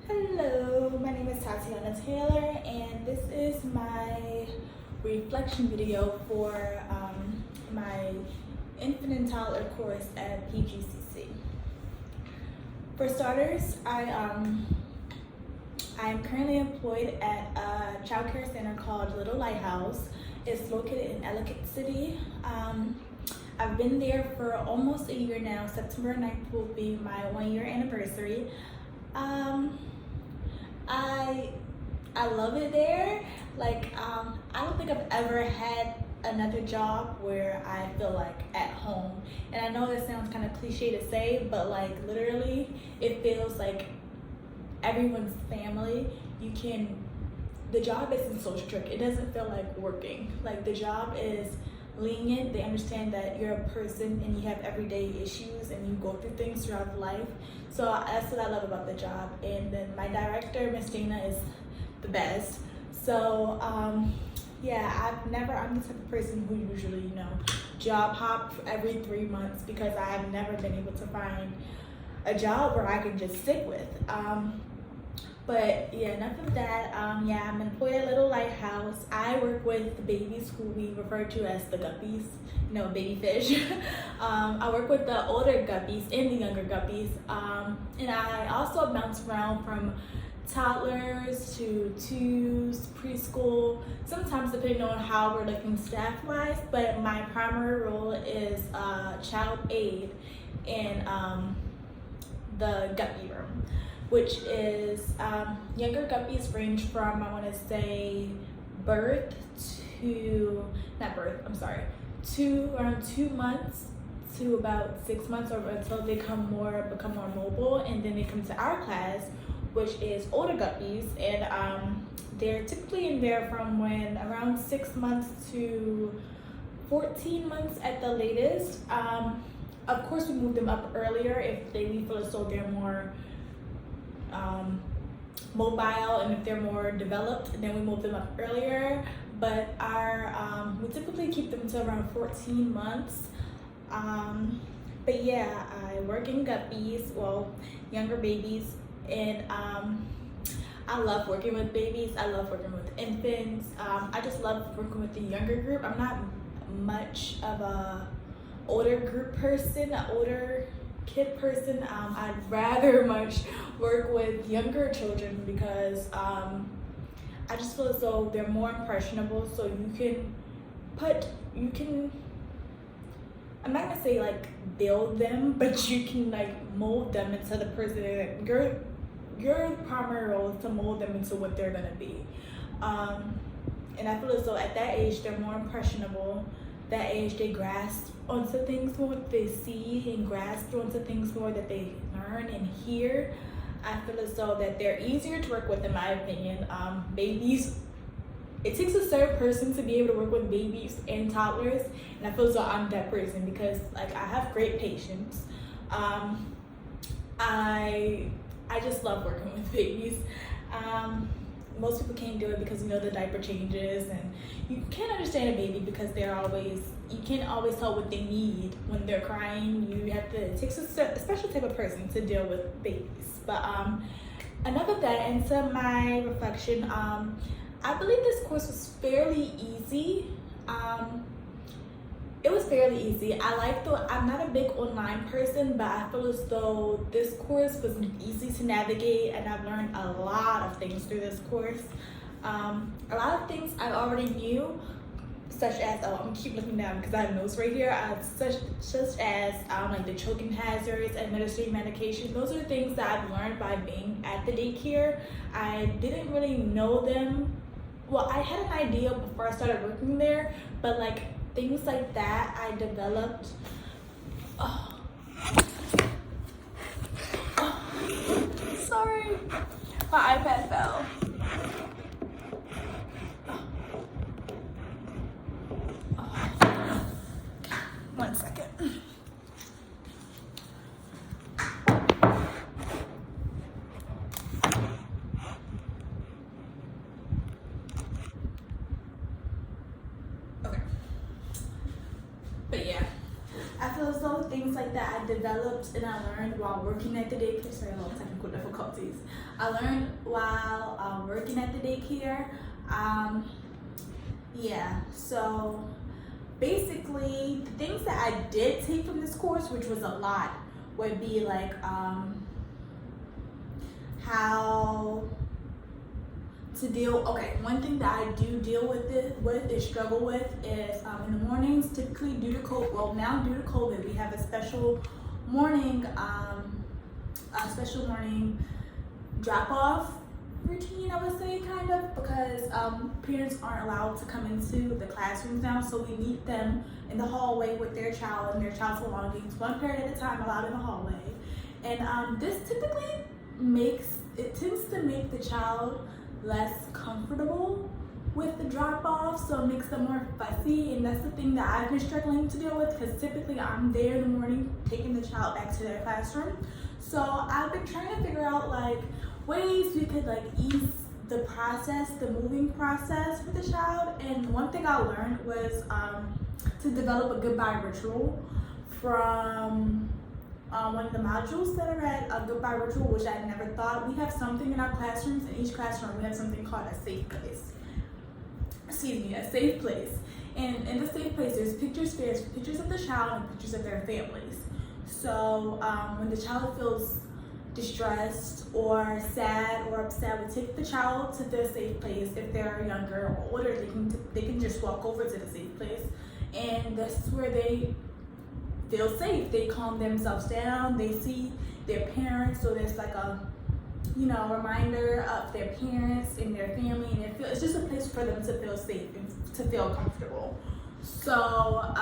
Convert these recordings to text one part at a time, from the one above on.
Hello, my name is Tatiana Taylor, and this is my reflection video for my infant and toddler course at PGCC. For starters, I am currently employed at a child care center called Little Lighthouse. It's located in Ellicott City. I've been there for almost a year now. September 9th will be my 1-year anniversary. I love it there. I don't think I've ever had another job where I feel like at home. And I know that sounds kind of cliche to say, but literally it feels like everyone's family. The job isn't so strict. It doesn't feel like working. The job is lenient. They understand that you're a person and you have everyday issues and you go through things throughout life. So that's what I love about the job. And then my director, Miss Dana, is the best. So yeah, I'm the type of person who usually, job hop every 3 months because I have never been able to find a job where I can just stick with. But yeah, enough of that. I'm employed at Little Lighthouse. I work with the babies who we refer to as the guppies, baby fish. I work with the older guppies and the younger guppies. And I also bounce around from toddlers to twos, preschool, sometimes depending on how we're looking staff-wise, but my primary role is child aid in the guppy room, which is younger guppies range from, I want to say, to around 2 months to about 6 months, or until they become more mobile, and then they come to our class, which is older guppies, and they're typically in there from around 6 months to 14 months at the latest. Of course, we move them up earlier if we feel as though they're more mobile, and if they're more developed, then we move them up earlier. But we typically keep them to around 14 months. But yeah, I work in guppies, younger babies, and I love working with babies. I love working with infants. I just love working with the younger group. I'm not much of a older group person, an older kid person. I'd rather much work with younger children because I just feel as though they're more impressionable, so I'm not gonna say build them, but you can mold them into the person that your primary role is to mold them into what they're gonna be. And I feel as though at that age they're more impressionable. That age they grasp onto things more, they see and grasp onto things more that they learn and hear. I feel as though that they're easier to work with, in my opinion. Babies, it takes a certain person to be able to work with babies and toddlers, and I feel as though I'm that person because I have great patience. I just love working with babies. Most people can't do it because the diaper changes, and you can't understand a baby because you can't always tell what they need when they're crying. It takes a special type of person to deal with babies. But enough of that. Into my reflection, I believe this course was fairly easy. It was fairly easy. I'm not a big online person, but I feel as though this course was easy to navigate, and I've learned a lot of things through this course. A lot of things I already knew, such as, I'm gonna keep looking down because I have notes right here, such as the choking hazards, administering medication. Those are things that I've learned by being at the daycare. I didn't really know them. Well, I had an idea before I started working there, but things like that I developed. Sorry, my iPad fell. One second. Okay. But yeah, I feel as though things like developed and I learned while working at the daycare. Sorry, a little technical difficulties. I learned while working at the daycare. Yeah, so basically the things that I did take from this course, which was a lot, would be like how to deal. Okay, one thing that I do deal with is struggle with is in the mornings, typically due to COVID, we have a special morning drop off routine, I would say, kind of, because parents aren't allowed to come into the classrooms now, so we meet them in the hallway with their child and their child's belongings, one parent at a time allowed in the hallway. And this typically tends to make the child less comfortable with the drop off, so it makes them more fussy, and that's the thing that I've been struggling to deal with, because typically I'm there in the morning taking the child back to their classroom. So I've been trying to figure out like ways we could like ease the moving process for the child. And one thing I learned was to develop a goodbye ritual from one of the modules that I read, a goodbye ritual, which I never thought. We have something in our classrooms. In each classroom, we have something called a safe place. A safe place. And in the safe place, there's pictures of the child and pictures of their families. So when the child feels distressed or sad or upset, we take the child to the safe place. If they're younger or older, they can just walk over to the safe place, and this is where they feel safe. They calm themselves down. They see their parents, so there's like a reminder of their parents and their family, and it's just a place for them to feel safe and to feel comfortable. So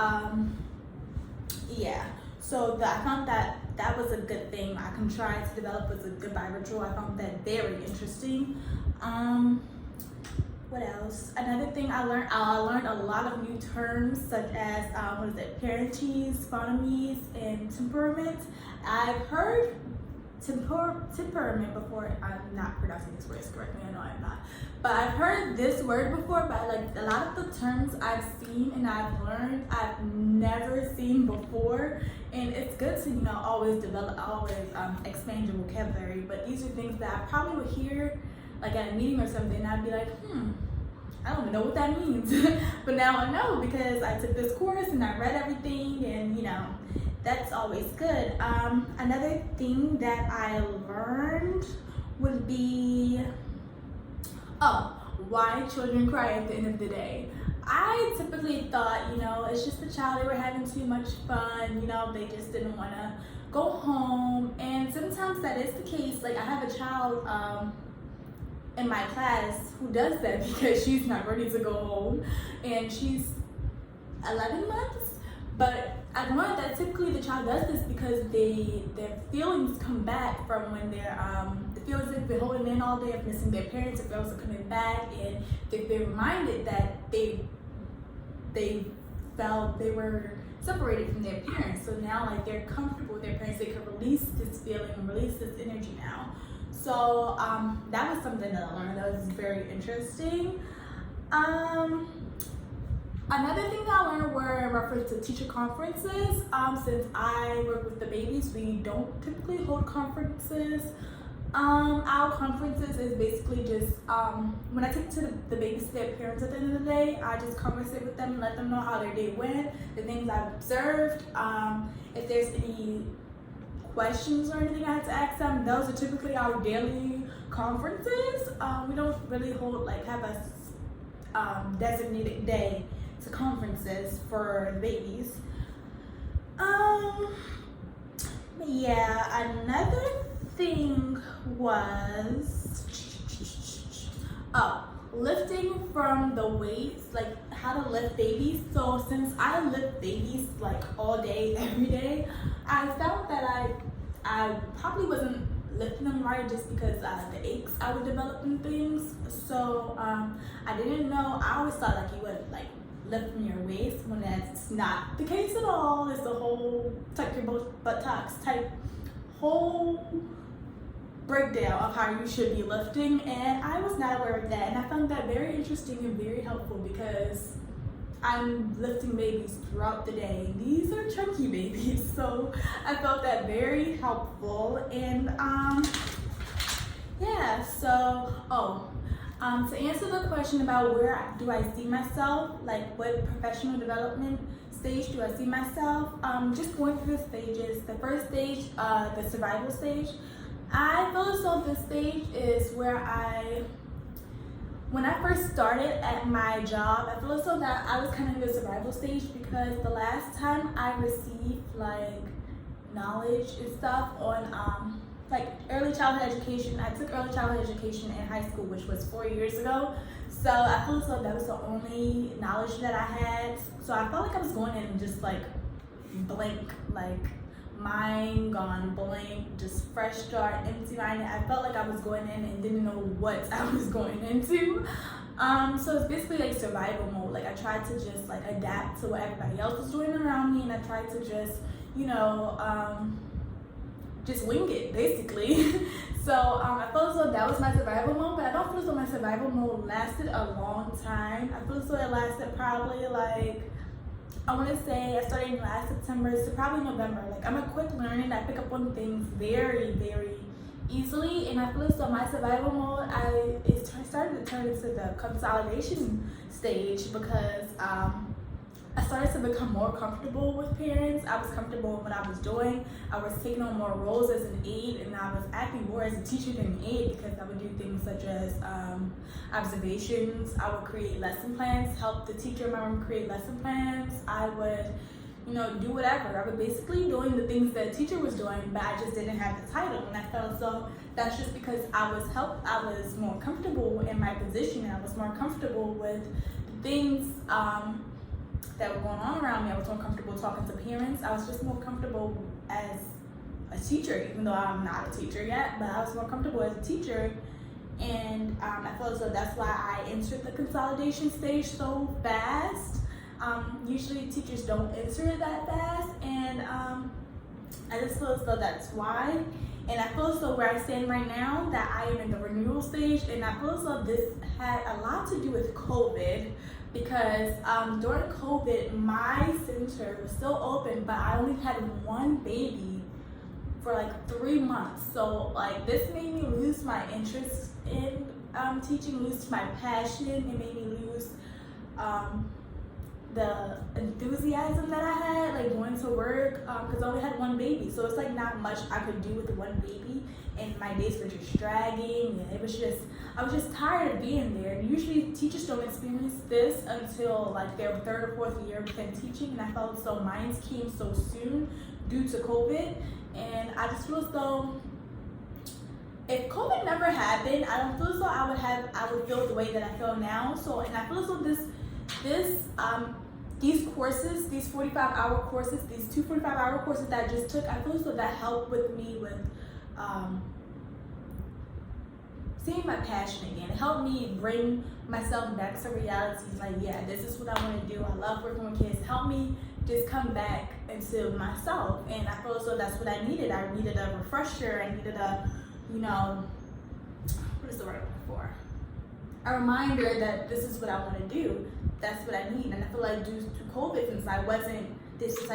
yeah. So I found that was a good thing I can try to develop as a goodbye ritual. I found that very interesting. What else? Another thing I learned a lot of new terms, such as parenties, phonemies, and temperament. I've heard temperament before. I'm not pronouncing these words correctly, I know I'm not, but I've heard this word before. But like a lot of the terms I've seen and I've learned, I've never seen before, and it's good to always expand your vocabulary. But these are things that I probably would hear like at a meeting or something, and I'd be like, I don't even know what that means. But now I know, because I took this course and I read everything, and that's always good. Another thing that I learned would be, why children cry at the end of the day. I typically thought, it's just a child, they were having too much fun, they just didn't want to go home. And sometimes that is the case. Like I have a child in my class who does that because she's not ready to go home, and she's 11 months. But I've learned that typically the child does this because their feelings come back from when the feelings they've been holding in all day of missing their parents, their feelings are coming back, and they've been reminded that they felt they were separated from their parents. So now like they're comfortable with their parents, they can release this feeling and release this energy now. So that was something that I learned that was very interesting. Another thing that I learned were in reference to teacher conferences. Since I work with the babies, we don't typically hold conferences. Our conferences is basically just, when I take to the babies to their parents at the end of the day, I just conversate with them and let them know how their day went, the things I've observed, if there's any questions or anything I had to ask them. Those are typically our daily conferences. We don't really have a designated day to conferences for the babies. Yeah, another thing was lifting from the weights, like how to lift babies. So since I lift babies like all day, every day, I found that I probably wasn't lifting them right, just because the aches I would develop and things. So I didn't know. I always thought like you would like lift from your waist, when that's not the case at all. It's the whole tuck your buttocks type whole breakdown of how you should be lifting, and I was not aware of that, and I found that very interesting and very helpful, because I'm lifting babies throughout the day. These are chunky babies, so I felt that very helpful. And yeah, so to answer the question about where do I see myself, like what professional development stage do I see myself, just going through the stages. The first stage, the survival stage, I feel as though this stage is where when I first started at my job, I feel as though that I was kind of in the survival stage, because the last time I received like knowledge and stuff on like early childhood education, I took early childhood education in high school, which was 4 years ago. So I feel as though that was the only knowledge that I had. So I felt like I was going in just like blank, like mind gone blank, just fresh start, empty minded. I felt like I was going in and didn't know what I was going into. So it's basically like survival mode. Like I tried to just like adapt to what everybody else was doing around me, and I tried to just, just wing it, basically. So I feel as though that was my survival mode, but I don't feel as though my survival mode lasted a long time. I feel as though it lasted probably like, I want to say I started in last September to probably November. Like I'm a quick learner. I pick up on things very, very easily, and I feel as though my survival mode, it started to turn into the consolidation stage, because I started to become more comfortable with parents. I was comfortable with what I was doing. I was taking on more roles as an aide, and I was acting more as a teacher than an aide, because I would do things such as observations. I would create lesson plans, help the teacher in my room create lesson plans. I would, do whatever. I was basically doing the things that a teacher was doing, but I just didn't have the title. And I felt as though that's just because I was more comfortable in my position, and I was more comfortable with the things that were going on around me. I was more comfortable talking to parents. I was just more comfortable as a teacher, even though I'm not a teacher yet, but I was more comfortable as a teacher. And I feel as though that's why I entered the consolidation stage so fast. Usually teachers don't enter it that fast, and I just feel as though that's why. And I feel as though where I stand right now, that I am in the renewal stage, and I feel as though this had a lot to do with COVID, because during COVID, my center was still open, but I only had one baby for like 3 months. So like this made me lose my interest in teaching, lose my passion. It made me lose the enthusiasm that I had, like going to work, because I only had one baby. So it's like not much I could do with the one baby, and my days were just dragging, and I was just tired of being there. And usually teachers don't experience this until like their 3rd or 4th year within teaching, and I felt so mine came so soon due to COVID. And I just feel as though if COVID never happened, I don't feel as though I would feel the way that I feel now. So, and I feel as though these courses, these 45-hour courses, these 2 45-hour courses that I just took, I feel as though that helped with me with seeing my passion again. It helped me bring myself back to reality. Like, yeah, this is what I want to do. I love working with kids. Help me just come back into myself. And I feel as though that's what I needed. I needed a refresher. I needed a, what is the word I'm looking for? A reminder that this is what I want to do. That's what I need. And I feel like due to COVID, since I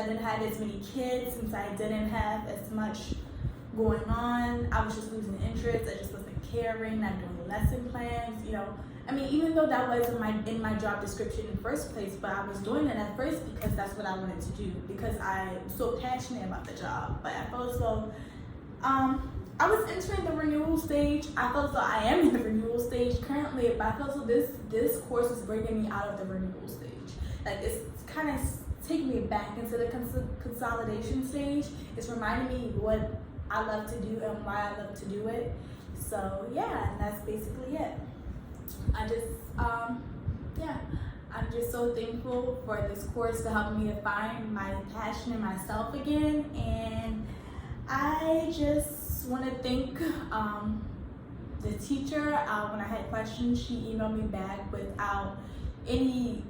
didn't have as many kids, since I didn't have as much going on, I was just losing interest. I just wasn't caring, not doing lesson plans, I mean, even though that wasn't in my job description in the first place, but I was doing it at first because that's what I wanted to do, because I'm so passionate about the job. But I felt as though I was entering the renewal stage. I felt as though I am in the renewal stage currently, but I felt as though this course is bringing me out of the renewal stage. Like, it's kind of taking me back into the consolidation stage. It's reminding me what I love to do and why I love to do it. So yeah, and that's basically it. I'm just so thankful for this course to help me to find my passion in myself again. And I just want to thank the teacher. When I had questions, she emailed me back without any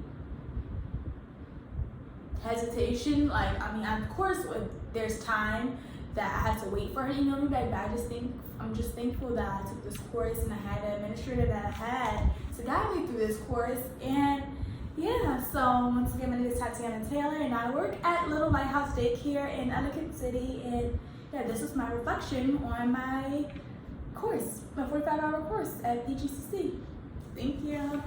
hesitation. Like, I mean, of course, there's time that I have to wait for her to email me back, but I'm just thankful that I took this course, and I had an administrator that I had to guide me through this course. And Yeah, so once again, my name is Tatiana Taylor, and I work at Little Lighthouse Daycare in Ellicott City. And yeah, this is my reflection on my course, my 45-hour course at PGCC. Thank you.